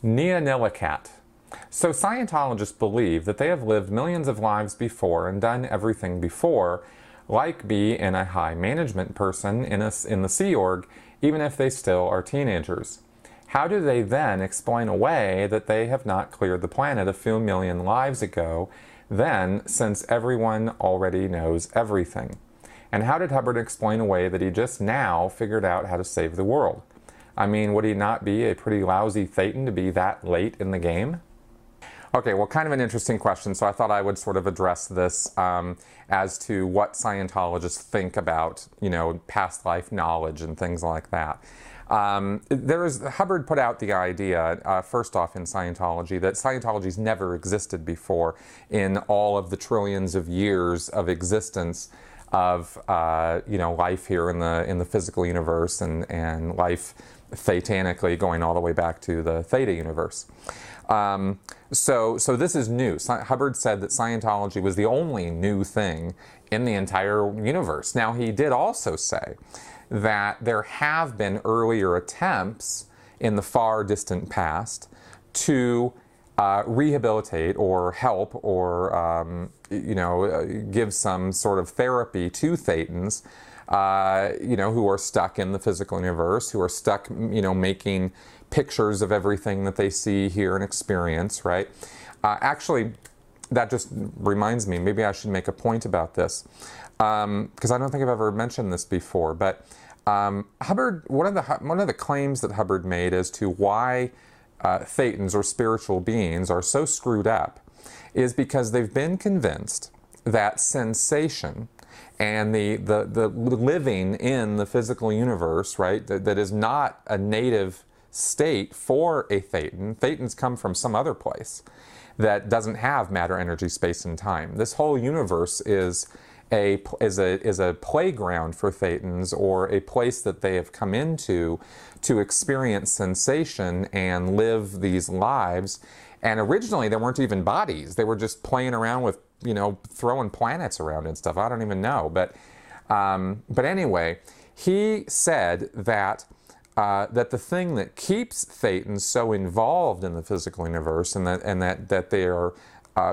Neonilicat. So Scientologists believe that they have lived millions of lives before and done everything before, like being a high management person in the Sea Org, even if they still are teenagers. How do they then explain away that they have not cleared the planet a few million lives ago, then, since everyone already knows everything? And how did Hubbard explain away that he just now figured out how to save the world? I mean, would he not be a pretty lousy Thetan to be that late in the game? Okay, well, kind of an interesting question, so I thought I would sort of address this as to what Scientologists think about, past life knowledge and things like that. Hubbard put out the idea, first off in Scientology, that Scientology's never existed before in all of the trillions of years of existence of, life here in the physical universe and life thetanically going all the way back to the Theta universe. So this is new. Hubbard said that Scientology was the only new thing in the entire universe. Now, he did also say that there have been earlier attempts in the far distant past to rehabilitate or help or, give some sort of therapy to Thetans, who are stuck in the physical universe, who are stuck, making pictures of everything that they see, hear, and experience, right? Actually, that just reminds me, maybe I should make a point about this, because I don't think I've ever mentioned this before, but Hubbard, one of the claims that Hubbard made as to why Thetans or spiritual beings are so screwed up is because they've been convinced that sensation and the living in the physical universe, right, that is not a native state for a Thetan. Thetans come from some other place that doesn't have matter, energy, space, and time. This whole universe is a playground for Thetans, or a place that they have come into to experience sensation and live these lives. And originally, there weren't even bodies. They were just playing around with, throwing planets around and stuff. I don't even know. But anyway, he said that that the thing that keeps Thetans so involved in the physical universe and that they are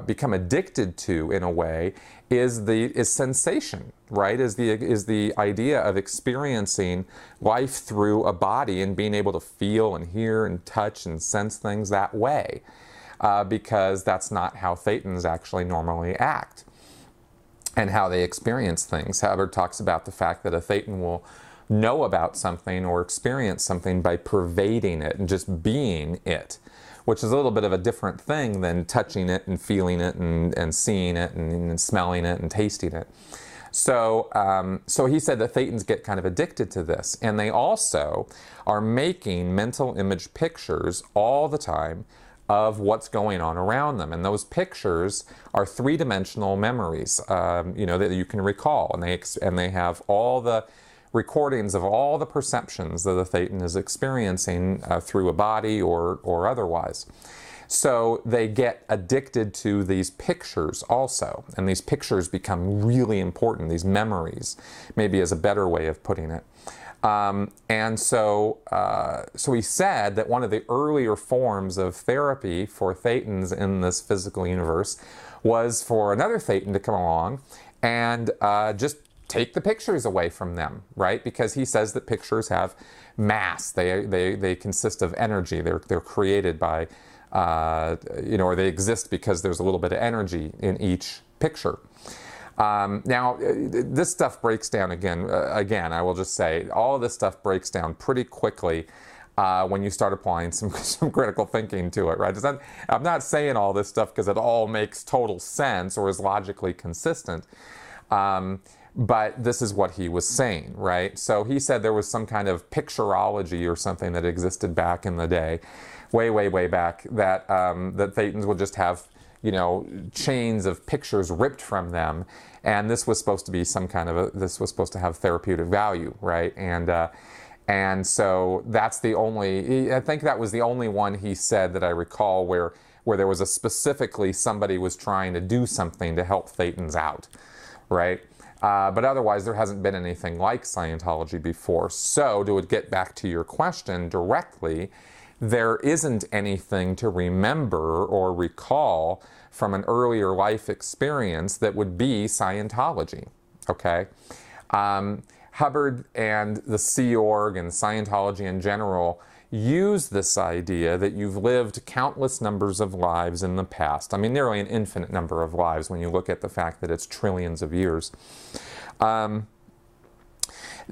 become addicted to, in a way, is sensation, right? Is the idea of experiencing life through a body and being able to feel and hear and touch and sense things that way, because that's not how Thetans actually normally act and how they experience things. Hubbard talks about the fact that a Thetan will know about something or experience something by pervading it and just being it, which is a little bit of a different thing than touching it and feeling it and seeing it and smelling it and tasting it. So he said that Thetans get kind of addicted to this, and they also are making mental image pictures all the time of what's going on around them, and those pictures are three-dimensional memories, that you can recall, and they have all the recordings of all the perceptions that a Thetan is experiencing through a body or otherwise. So they get addicted to these pictures also, and these pictures become really important, these memories, maybe is a better way of putting it. So he said that one of the earlier forms of therapy for Thetans in this physical universe was for another Thetan to come along and just take the pictures away from them, right? Because he says that pictures have mass. They consist of energy. They're created by, or they exist because there's a little bit of energy in each picture. Now, this stuff breaks down again, I will just say, all of this stuff breaks down pretty quickly when you start applying some critical thinking to it, right? I'm not saying all this stuff because it all makes total sense or is logically consistent. But this is what he was saying, right? So he said there was some kind of picturology or something that existed back in the day, way back, that Thetans would just have, chains of pictures ripped from them, and this was supposed to be this was supposed to have therapeutic value, right? And so that's I think that was the only one he said that I recall where there was specifically somebody was trying to do something to help Thetans out, right? But otherwise, there hasn't been anything like Scientology before. So, to get back to your question directly, there isn't anything to remember or recall from an earlier life experience that would be Scientology, okay? Hubbard and the Sea Org and Scientology in general use this idea that you've lived countless numbers of lives in the past. I mean, nearly an infinite number of lives when you look at the fact that it's trillions of years.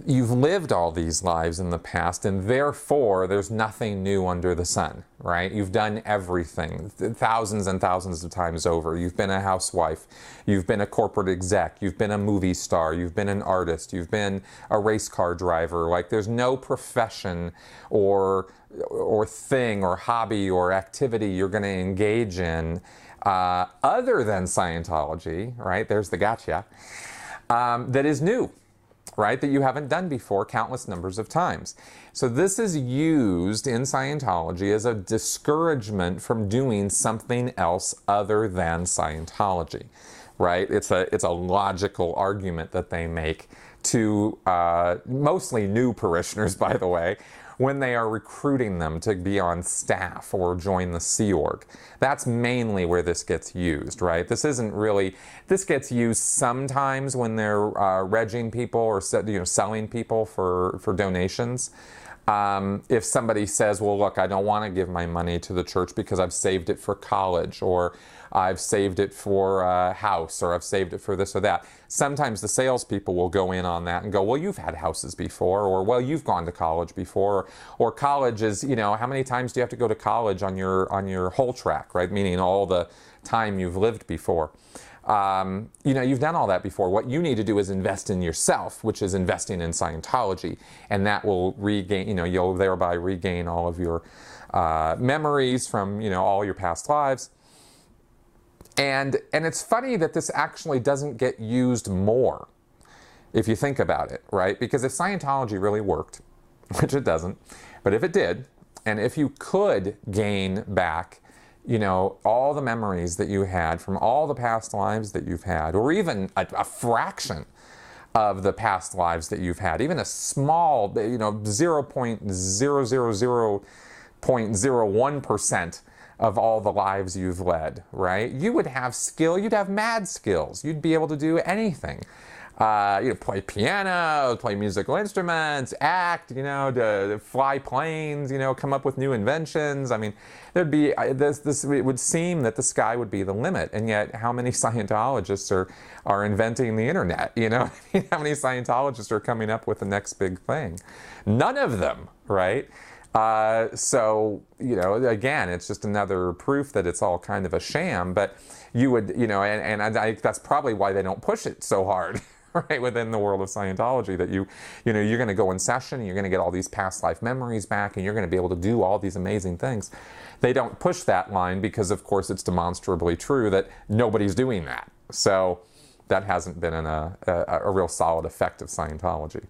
You've lived all these lives in the past, and therefore there's nothing new under the sun, right? You've done everything thousands and thousands of times over. You've been a housewife, you've been a corporate exec, you've been a movie star, you've been an artist, you've been a race car driver. Like, there's no profession or thing or hobby or activity you're going to engage in other than Scientology, right? There's the gotcha, that is new, right, that you haven't done before countless numbers of times. So this is used in Scientology as a discouragement from doing something else other than Scientology, right? It's a logical argument that they make to mostly new parishioners, by the way, when they are recruiting them to be on staff or join the Sea Org. That's mainly where this gets used, right? This gets used sometimes when they're regging people or selling people for donations. If somebody says, well, look, I don't want to give my money to the church because I've saved it for college, or I've saved it for a house, or I've saved it for this or that. Sometimes the salespeople will go in on that and go, well, you've had houses before, or well, you've gone to college before, or college is, how many times do you have to go to college on your whole track, right? Meaning all the time you've lived before. You've done all that before. What you need to do is invest in yourself, which is investing in Scientology, and that will regain, you'll thereby regain all of your memories from, all your past lives. And it's funny that this actually doesn't get used more, if you think about it, right? Because if Scientology really worked, which it doesn't, but if it did, and if you could gain back all the memories that you had from all the past lives that you've had, or even a fraction of the past lives that you've had, even a small, 0.000.01% of all the lives you've led, right? You would have skill, you'd have mad skills. You'd be able to do anything. Play piano, play musical instruments, act, to fly planes, come up with new inventions. I mean, there'd be it would seem that the sky would be the limit, and yet how many Scientologists are inventing the internet? How many Scientologists are coming up with the next big thing? None of them, right? So, again, it's just another proof that it's all kind of a sham, but you would, and I that's probably why they don't push it so hard, right, within the world of Scientology, that you're going to go in session, and you're going to get all these past life memories back, and you're going to be able to do all these amazing things. They don't push that line because, of course, it's demonstrably true that nobody's doing that. So that hasn't been a real solid effect of Scientology.